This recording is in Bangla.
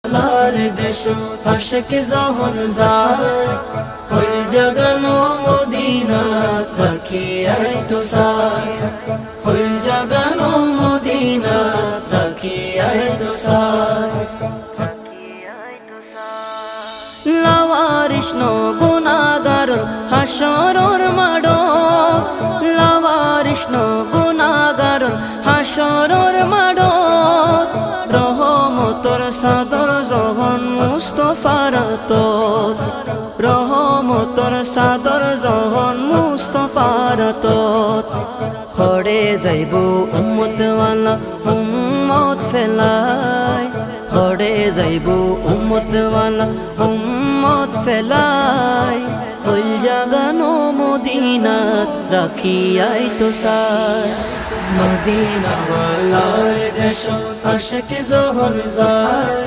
আল্লাহর দেশ আশিক যখন যায় ফুল জাগানো মদিনা থাকি আইতো সায় ফুল জাগানো মদিনা থাকি আইতো সায় লাওয়ারিশ নো গুনাহগার হাসরর মাডো লাওয়ারিশ নো গুনাহগার হাসরর মাডো রহমতর সাদর যখন মুস্তাফার তোর রহমতর সাদর যখন মুস্তাফার তোর খড়ে যাইব উম্মতওয়ালা উম্মত ফেলাই খড়ে যাইব উম্মতওয়ালা উম্মত ফেলাই ওই জাগানো মদিনাত রাখিয়াই তো সায় মদিনাওয়ালার দেশ আশিক যখন যায়